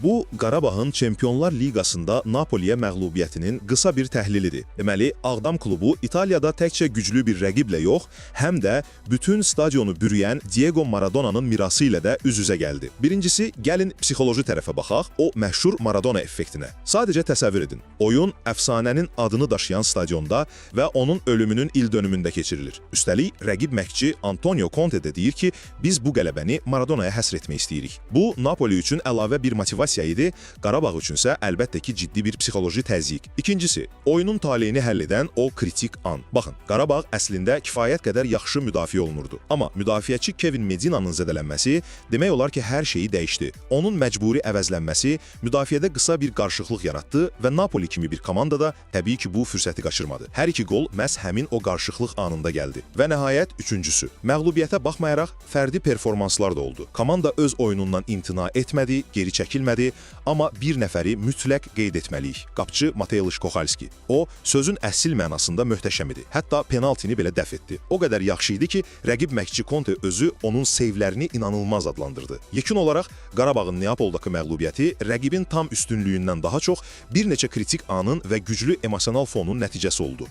Bu, Qarabağın Çempionlar Liqasında Napoliyə məğlubiyyətinin qısa bir təhlilidir. Deməli, Ağdam klubu İtaliyada təkcə güclü bir rəqiblə yox, həm də bütün stadionu bürüyən Diego Maradona'nın mirası ilə də üz-üzə gəldi. Birincisi, gəlin psixoloji tərəfə baxaq, o məşhur Maradona effektinə. Sadəcə təsəvvür edin, oyun əfsanənin adını daşıyan stadionda və onun ölümünün ildönümündə keçirilir. Üstəlik, rəqib məşqçi Antonio Conte də deyir ki, biz bu qələbəni Maradona'ya həsr etmək istəyirik. Bu, Napoli üçün əlavə bir motivasiya idi, Qarabağ üçünsə əlbəttə ki, ciddi bir psixoloji təzyiq. İkincisi, oyunun taleyini həll edən o kritik an. Baxın, Qarabağ əslində kifayət qədər yaxşı müdafiə olunurdu. Amma müdafiəçi Kevin Medina'nın zədələnməsi demək olar ki, hər şeyi dəyişdi. Onun məcburi əvəzlənməsi müdafiədə qısa bir qarışıqlıq yaratdı və Napoli kimi bir komandada təbii ki, bu fürsəti qaçırmadı. Hər iki gol məhz həmin o qarışıqlıq anında gəldi. Və nəhayət üçüncüsü. Məğlubiyyətə baxmayaraq fərdi performanslar da oldu. Komanda öz oyunundan imtina etmədi, geri çəkilmədi, amma bir nəfəri mütləq qeyd etməliyik. Qapçı Mateusz Kochalski. O, sözün əsl mənasında möhtəşəm idi. Hətta penaltini belə dəf etdi. O qədər yaxşı idi ki, rəqib məşqçi Conte özü onun sevlərini inanılmaz adlandırdı. Yekun olaraq Qarabağın Neapoldakı məğlubiyyəti rəqibin tam üstünlüyündən daha çox bir neçə kritik anın və güclü emosional fonun nəticəsi oldu.